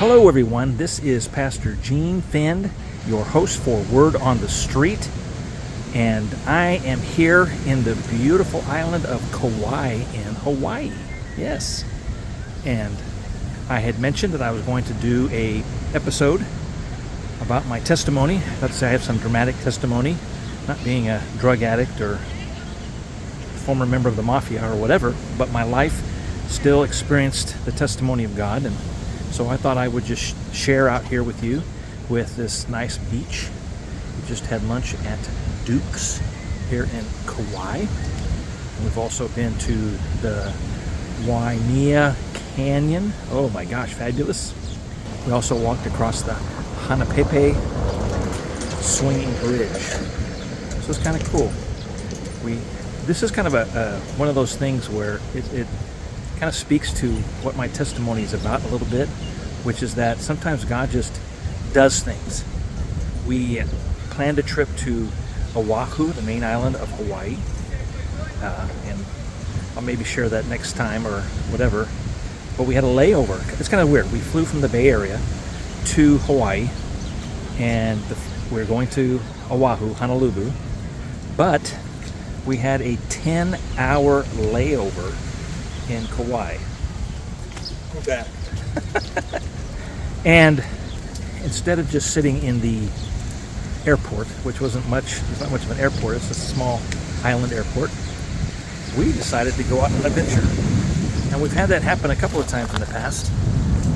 Hello everyone, this is Pastor Gene Fend, your host for Word on the Street, and I am here in the beautiful island of Kauai in Hawaii. Yes, and I had mentioned that I was going to do a episode about my testimony. Let's say I have some dramatic testimony, not being a drug addict or former member of the mafia or whatever, but my life still experienced the testimony of God, and so I thought I would just share out here with you with this nice beach. We just had lunch at Duke's here in Kauai. We've also been to the Waimea Canyon. Oh my gosh, fabulous. We also walked across the Hanapepe swinging bridge. So it's kind of cool. This is kind of one of those things where it kind of speaks to what my testimony is about a little bit, which is that sometimes God just does things. We planned a trip to Oahu, the main island of Hawaii, and I'll maybe share that next time or whatever, but we had a layover. It's kind of weird. We flew from the Bay Area to Hawaii, and we were going to Oahu, Honolulu, but we had a 10-hour layover in Kauai. Okay. And instead of just sitting in the airport, which it's not much of an airport, it's just a small island airport, we decided to go out on an adventure. And we've had that happen a couple of times in the past.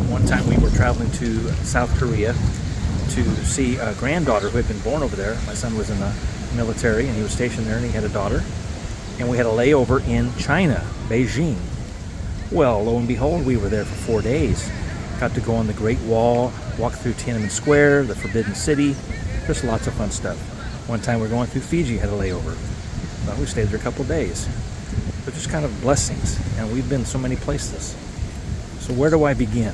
One time we were traveling to South Korea to see a granddaughter who had been born over there. My son was in the military and he was stationed there and he had a daughter. And we had a layover in China, Beijing. Well, lo and behold, we were there for 4 days. Got to go on the Great Wall, walk through Tiananmen Square, the Forbidden City. Just lots of fun stuff. One time we were going through Fiji, had a layover. Well, we stayed there a couple of days. But just kind of blessings. And we've been so many places. So where do I begin?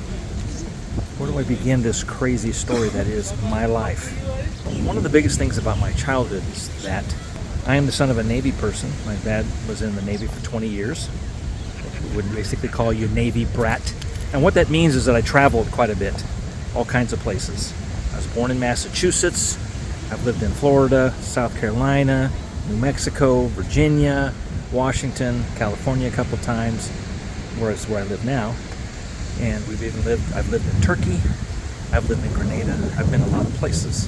Where do I begin this crazy story that is my life? One of the biggest things about my childhood is that I am the son of a Navy person. My dad was in the Navy for 20 years. We would basically call you Navy brat. And what that means is that I traveled quite a bit, all kinds of places. I was born in Massachusetts. I've lived in Florida, South Carolina, New Mexico, Virginia, Washington, California a couple times, where I live now. And I've lived in Turkey. I've lived in Grenada. I've been a lot of places.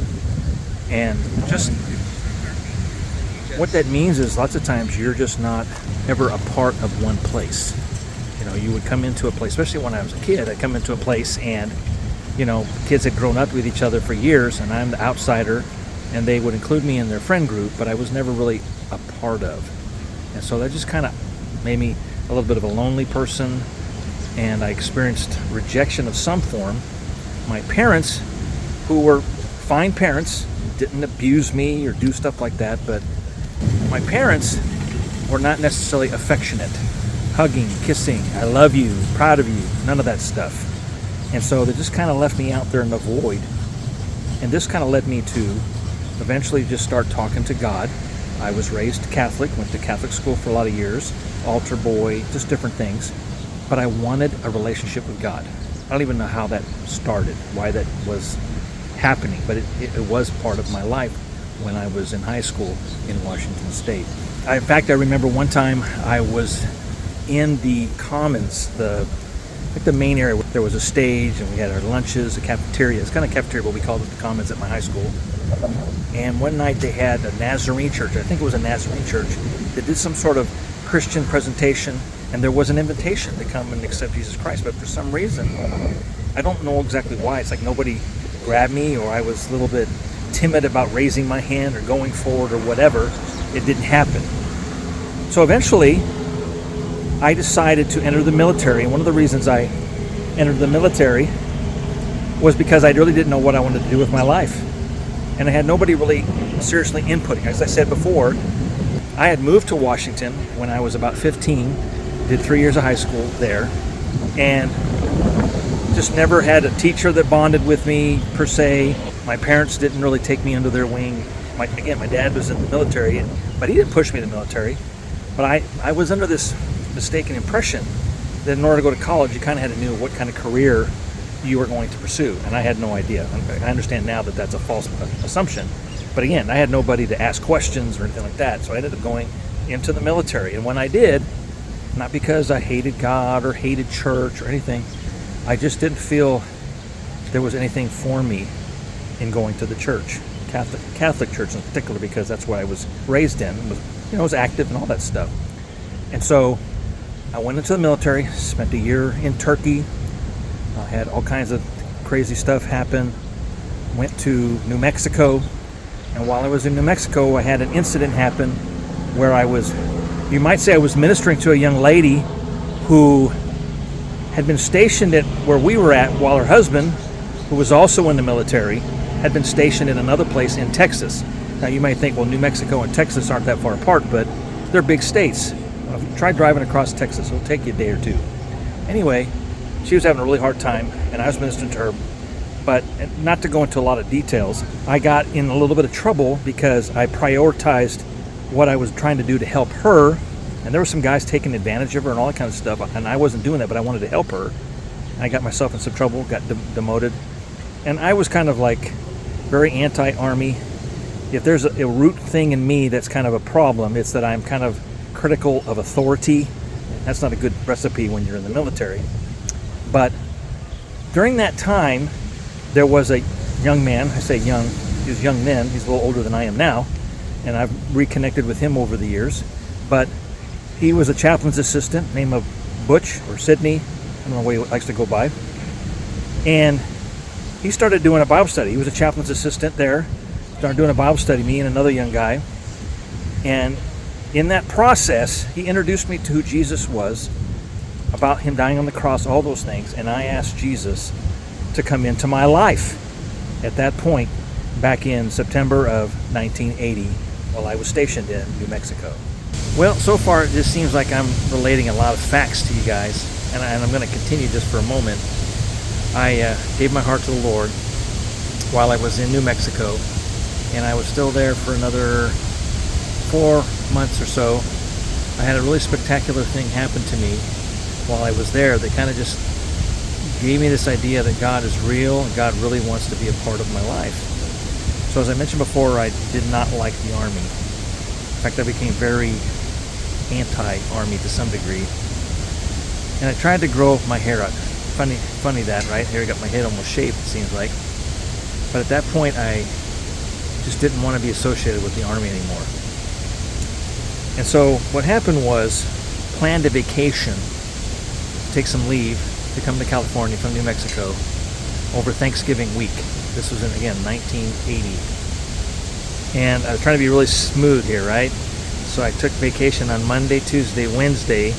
And just what that means is lots of times you're just not ever a part of one place. You know, you would come into a place, especially when I was a kid, I'd come into a place and, you know, kids had grown up with each other for years and I'm the outsider and they would include me in their friend group, but I was never really a part of. And so that just kind of made me a little bit of a lonely person, and I experienced rejection of some form. My parents, who were fine parents, didn't abuse me or do stuff like that, but my parents were not necessarily affectionate. Hugging, kissing, I love you, proud of you, none of that stuff. And so they just kind of left me out there in the void. And this kind of led me to eventually just start talking to God. I was raised Catholic, went to Catholic school for a lot of years, altar boy, just different things. But I wanted a relationship with God. I don't even know how that started, why that was happening, but it was part of my life when I was in high school in Washington State. In fact, I remember one time I was in the commons, the main area where there was a stage and we had our lunches, a cafeteria. It's kind of cafeteria, but we called it the commons at my high school. And one night they had a Nazarene church, I think it was a Nazarene church, that did some sort of Christian presentation, and there was an invitation to come and accept Jesus Christ. But for some reason, I don't know exactly why, it's like nobody grabbed me, or I was a little bit timid about raising my hand or going forward or whatever. It didn't happen. So eventually I decided to enter the military, and one of the reasons I entered the military was because I really didn't know what I wanted to do with my life, and I had nobody really seriously inputting. As I said before, I had moved to Washington when I was about 15, did 3 years of high school there, and just never had a teacher that bonded with me per se. My parents didn't really take me under their wing. My dad was in the military, but he didn't push me to the military. But I was under this mistaken impression that in order to go to college, you kind of had to know what kind of career you were going to pursue. And I had no idea. I understand now that that's a false assumption. But again, I had nobody to ask questions or anything like that. So I ended up going into the military. And when I did, not because I hated God or hated church or anything, I just didn't feel there was anything for me in going to the church, Catholic church in particular, because that's what I was raised in. Was active and all that stuff. And so I went into the military, spent a year in Turkey, had all kinds of crazy stuff happen, went to New Mexico, and while I was in New Mexico, I had an incident happen where you might say I was ministering to a young lady who had been stationed at where we were at, while her husband, who was also in the military, had been stationed in another place in Texas. Now you might think, well, New Mexico and Texas aren't that far apart, but they're big states. Try driving across Texas. It'll take you a day or two. Anyway, she was having a really hard time, and I was ministering to her. But not to go into a lot of details, I got in a little bit of trouble because I prioritized what I was trying to do to help her. And there were some guys taking advantage of her and all that kind of stuff. And I wasn't doing that, but I wanted to help her. I got myself in some trouble, got demoted. And I was kind of like very anti-Army. If there's a root thing in me that's kind of a problem, it's that I'm kind of critical of authority. That's not a good recipe when you're in the military. But during that time, there was a young man. I say young, he was young then. He's a little older than I am now. And I've reconnected with him over the years. But he was a chaplain's assistant, name of Butch or Sydney. I don't know what he likes to go by. And he started doing a Bible study. He was a chaplain's assistant there. Started doing a Bible study, me and another young guy. And in that process, he introduced me to who Jesus was, about him dying on the cross, all those things. And I asked Jesus to come into my life at that point, back in September of 1980, while I was stationed in New Mexico. Well, so far it just seems like I'm relating a lot of facts to you guys, and I'm going to continue just for a moment. I gave my heart to the Lord while I was in New Mexico, and I was still there for another 4 months or so. I had a really spectacular thing happen to me while I was there that kind of just gave me this idea that God is real and God really wants to be a part of my life. So as I mentioned before, I did not like the Army. In fact, I became very anti-Army to some degree. And I tried to grow my hair out. Funny that, right? Here I got my head almost shaved, it seems like. But at that point, I just didn't want to be associated with the Army anymore. And so what happened was, planned a vacation, take some leave to come to California from New Mexico over Thanksgiving week. This was in, again, 1980. And I was trying to be really smooth here, right? So I took vacation on Monday, Tuesday, Wednesday,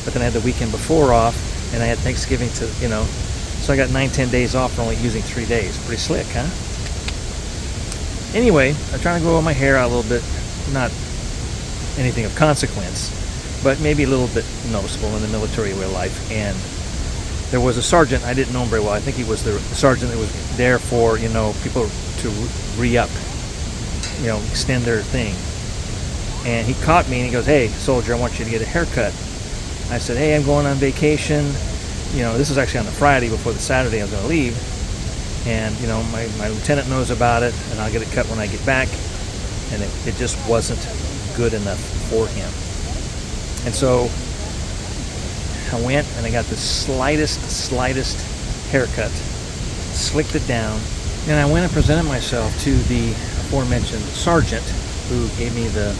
but then I had the weekend before off, and I had Thanksgiving so I got 9-10 days off for only using 3 days. Pretty slick, huh? Anyway, I'm trying to grow my hair out a little bit, not anything of consequence, but maybe a little bit noticeable in the military way of life. And there was a sergeant, I didn't know him very well. I think he was the sergeant that was there for, people to re-up, extend their thing. And he caught me and he goes, "Hey, soldier, I want you to get a haircut." I said, "Hey, I'm going on vacation." This was actually on the Friday before the Saturday I was going to leave. And, my lieutenant knows about it, and I'll get it cut when I get back. And it just wasn't good enough for him. And so I went and I got the slightest haircut, slicked it down, and I went and presented myself to the aforementioned sergeant who gave me the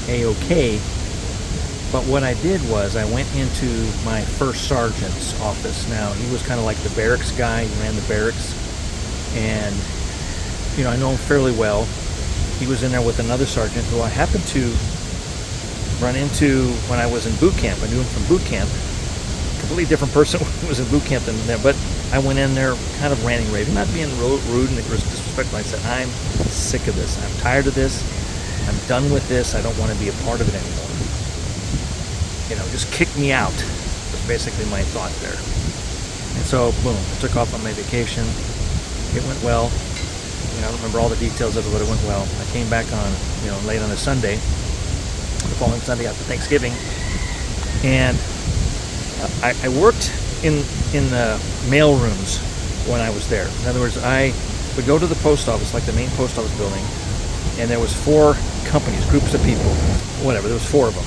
A-OK. But what I did was I went into my first sergeant's office. Now, he was kind of like the barracks guy. He ran the barracks. And, I know him fairly well. He was in there with another sergeant who I happened to run into when I was in boot camp. I knew him from boot camp. Completely different person who was in boot camp than there. But I went in there kind of ranting, raving, not being rude and disrespectful. I said, "I'm sick of this. I'm tired of this. I'm done with this. I don't want to be a part of it anymore. Just kick me out," was basically my thought there. And so, boom, I took off on my vacation. It went well. I don't remember all the details of it, but it went well. I came back on, late on a Sunday, the following Sunday after Thanksgiving, and I worked in the mail rooms when I was there. In other words, I would go to the post office, like the main post office building, and there was 4 companies, groups of people, whatever, there was 4 of them.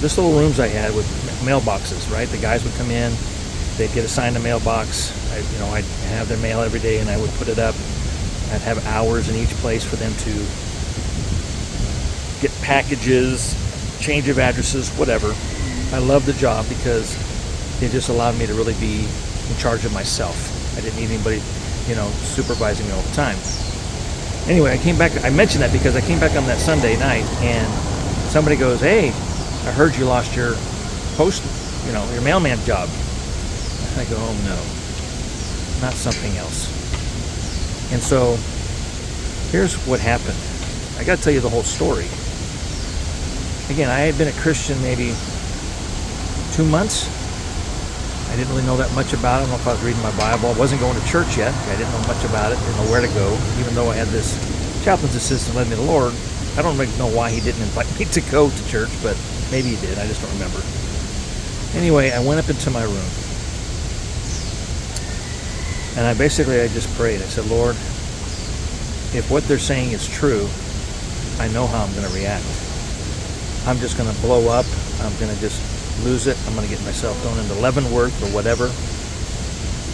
This little rooms I had with mailboxes, right? The guys would come in, they'd get assigned a mailbox. I'd have their mail every day, and I would put it up. I'd have hours in each place for them to get packages, change of addresses, whatever. I loved the job because it just allowed me to really be in charge of myself. I didn't need anybody, supervising me all the time. Anyway, I came back. I mentioned that because I came back on that Sunday night, and somebody goes, "Hey, I heard you lost your your mailman job." I go, "Oh no, not something else." And so here's what happened. I got to tell you the whole story. Again, I had been a Christian maybe 2 months. I didn't really know that much about it. I don't know if I was reading my Bible. I wasn't going to church yet. I didn't know much about it. Didn't know where to go. Even though I had this chaplain's assistant led me to the Lord, I don't really know why he didn't invite me to go to church, but maybe he did. I just don't remember. Anyway, I went up into my room. And I just prayed. I said, "Lord, if what they're saying is true, I know how I'm going to react. I'm just going to blow up. I'm going to just lose it. I'm going to get myself thrown into Leavenworth or whatever.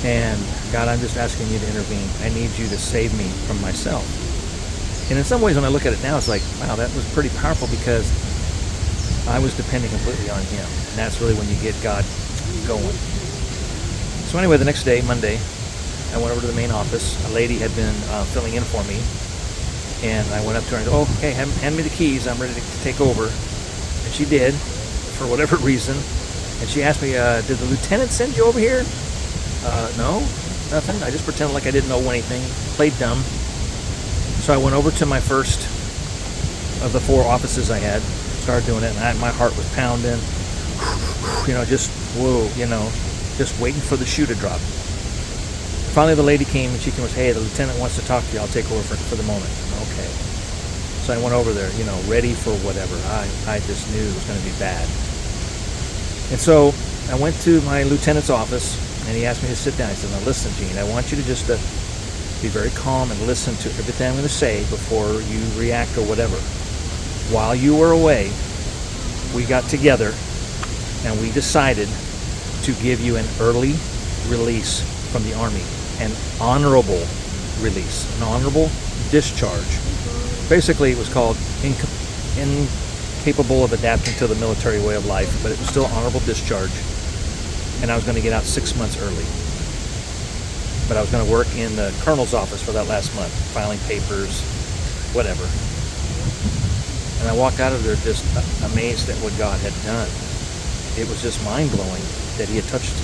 And God, I'm just asking you to intervene. I need you to save me from myself." And in some ways, when I look at it now, it's like, wow, that was pretty powerful because I was depending completely on him. And that's really when you get God going. So anyway, the next day, Monday, I went over to the main office. A lady had been filling in for me. And I went up to her and said, "Oh, okay, hand me the keys. I'm ready to take over." And she did, for whatever reason. And she asked me, "Did the lieutenant send you over here?" No, nothing. I just pretended like I didn't know anything. Played dumb. So I went over to my first of the 4 offices I had. Started doing it, and my heart was pounding. Just waiting for the shoe to drop. Finally, the lady came, and she came and said, "Hey, the lieutenant wants to talk to you. I'll take over for the moment." Okay. So I went over there, ready for whatever. I just knew it was going to be bad. And so I went to my lieutenant's office, and he asked me to sit down. He said, "Now listen, Gene, I want you to just be very calm and listen to everything I'm going to say before you react or whatever. While you were away, we got together, and we decided to give you an early release from the Army, an honorable release, an honorable discharge." Basically, it was called incapable of adapting to the military way of life, but it was still honorable discharge. And I was going to get out 6 months early. But I was going to work in the colonel's office for that last month, filing papers, whatever. And I walked out of there just amazed at what God had done. It was just mind-blowing that he had touched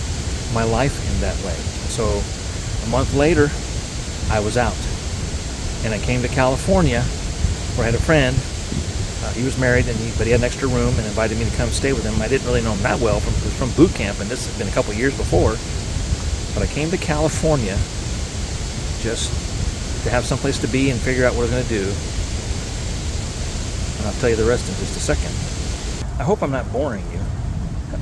my life in that way. So a month later, I was out. And I came to California, where I had a friend. He was married, but he had an extra room and invited me to come stay with him. I didn't really know him that well from boot camp, and this had been a couple years before. But I came to California just to have someplace to be and figure out what I was going to do. And I'll tell you the rest in just a second. I hope I'm not boring you.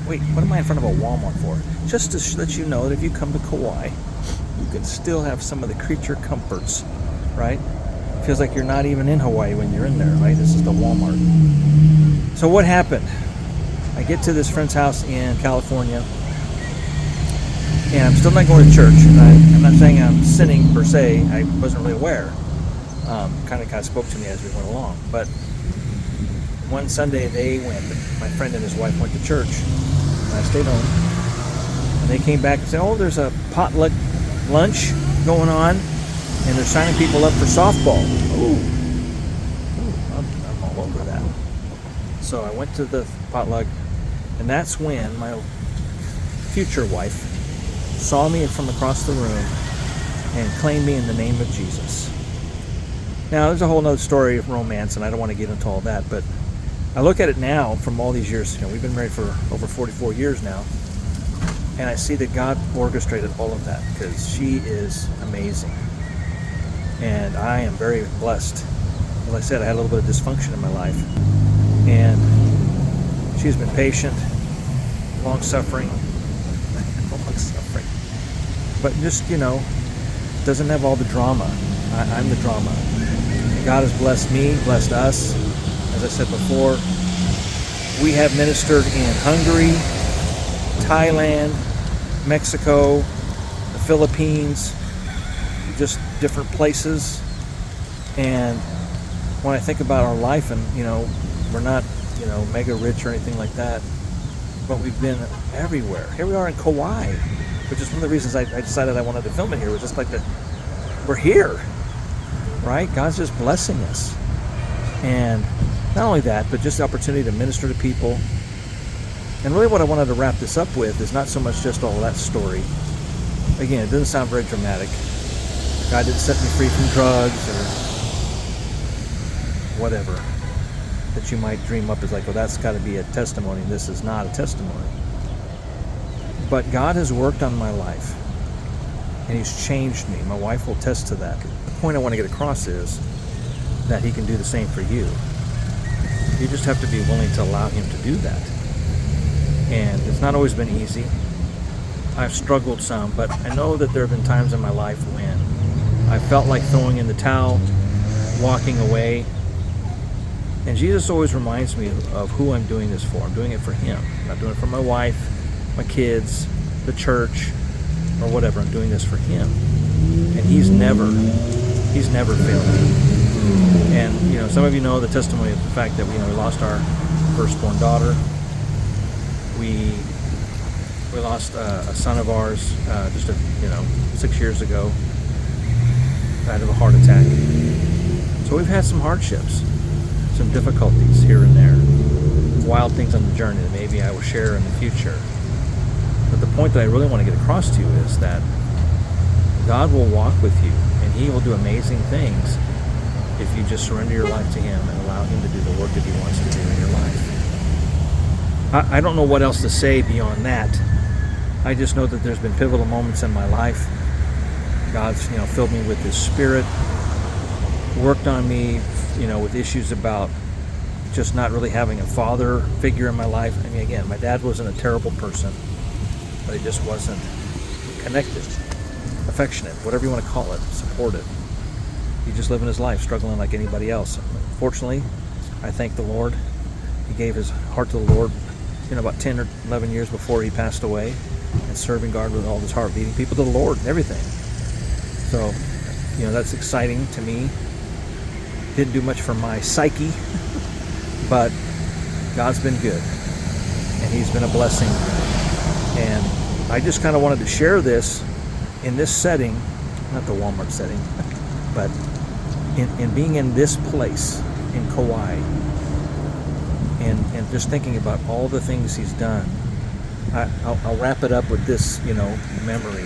Wait, what am I in front of a Walmart for? Just to let you know that if you come to Kauai, you can still have some of the creature comforts, right? Feels like you're not even in Hawaii when you're in there, right? This is the Walmart. So what happened? I get to this friend's house in California, and I'm still not going to church. I'm not saying I'm sinning per se. I wasn't really aware. Kind of spoke to me as we went along. But one Sunday my friend and his wife went to church, and I stayed home. And they came back and said, "Oh, there's a potluck lunch going on, and they're signing people up for softball." Ooh, I'm all over that. So I went to the potluck, and that's when my future wife saw me from across the room and claimed me in the name of Jesus. Now, there's a whole other story of romance, and I don't want to get into all that, but I look at it now from all these years. We've been married for over 44 years now, and I see that God orchestrated all of that because she is amazing. And I am very blessed. Like I said, I had a little bit of dysfunction in my life, and she's been patient, long-suffering, but just, doesn't have all the drama. I'm the drama. God has blessed me, blessed us. As I said before, we have ministered in Hungary, Thailand, Mexico, the Philippines, just different places. And when I think about our life, and we're not mega rich or anything like that, but we've been everywhere. Here we are in Kauai, which is one of the reasons I decided I wanted to film it here. It was just like we're here, right? God's just blessing us. And not only that, but just the opportunity to minister to people. And really what I wanted to wrap this up with is not so much just all that story. Again, it doesn't sound very dramatic. God didn't set me free from drugs or whatever that you might dream up as like, well, that's got to be a testimony. This is not a testimony. But God has worked on my life, and He's changed me. My wife will attest to that. The point I want to get across is that He can do the same for you. You just have to be willing to allow Him to do that. And it's not always been easy. I've struggled some, but I know that there have been times in my life when I felt like throwing in the towel, walking away. And Jesus always reminds me of who I'm doing this for. I'm doing it for Him. I'm not doing it for my wife, my kids, the church, or whatever. I'm doing this for Him. And He's never failed me. And some of you know the testimony of the fact that we lost our firstborn daughter. We lost a son of ours just 6 years ago. Died of a heart attack. So we've had some hardships, some difficulties here and there, wild things on the journey that maybe I will share in the future. But the point that I really want to get across to you is that God will walk with you, and He will do amazing things if you just surrender your life to Him and allow Him to do the work that He wants to do in your life. I don't know what else to say beyond that. I just know that there's been pivotal moments in my life. God's filled me with His Spirit, worked on me with issues about just not really having a father figure in my life. I mean, again, my dad wasn't a terrible person, but he just wasn't connected, affectionate, whatever you want to call it, supportive. He just living his life, struggling like anybody else. Fortunately, I thank the Lord. He gave his heart to the Lord, about 10 or 11 years before he passed away, and serving God with all his heart, leading people to the Lord and everything. So, that's exciting to me. Didn't do much for my psyche, but God's been good, and He's been a blessing. And I just kind of wanted to share this in this setting, not the Walmart setting, but in being in this place in Kauai, and just thinking about all the things He's done. I'll wrap it up with this, memory.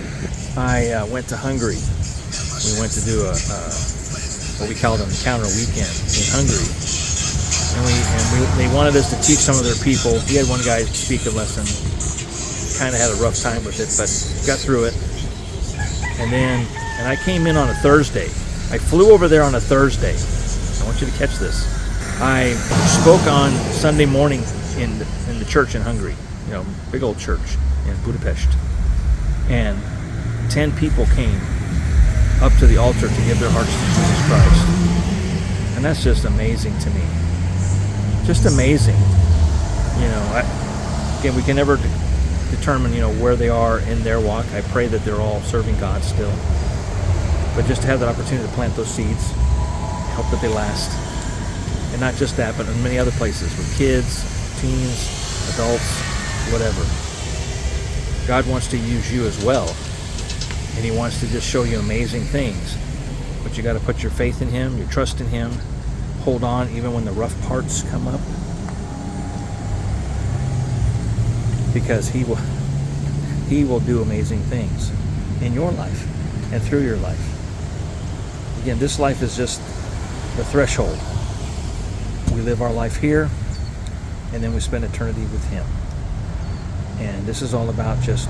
I went to Hungary. We went to do what we called an encounter weekend in Hungary, and they wanted us to teach some of their people. He had one guy speak a lesson. Kind of had a rough time with it, but got through it. And I came in on a Thursday. I flew over there on a Thursday. I want you to catch this. I spoke on Sunday morning in the church in Hungary, big old church in Budapest, and 10 people came up to the altar to give their hearts to Jesus Christ. And that's just amazing to me. Just amazing. Again, we can never determine, where they are in their walk. I pray that they're all serving God still. But just to have that opportunity to plant those seeds, hope that they last. And not just that, but in many other places with kids, teens, adults, whatever. God wants to use you as well. And He wants to just show you amazing things. But you got to put your faith in Him, your trust in Him. Hold on even when the rough parts come up. Because He will do amazing things in your life and through your life. Again, this life is just the threshold. We live our life here, and then we spend eternity with Him. And this is all about just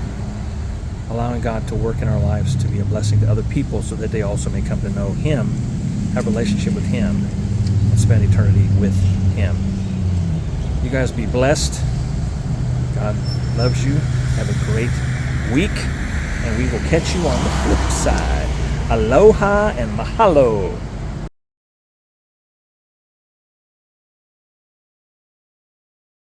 allowing God to work in our lives to be a blessing to other people so that they also may come to know Him, have a relationship with Him, and spend eternity with Him. You guys be blessed. God loves you. Have a great week, and we will catch you on the flip side. Aloha and mahalo.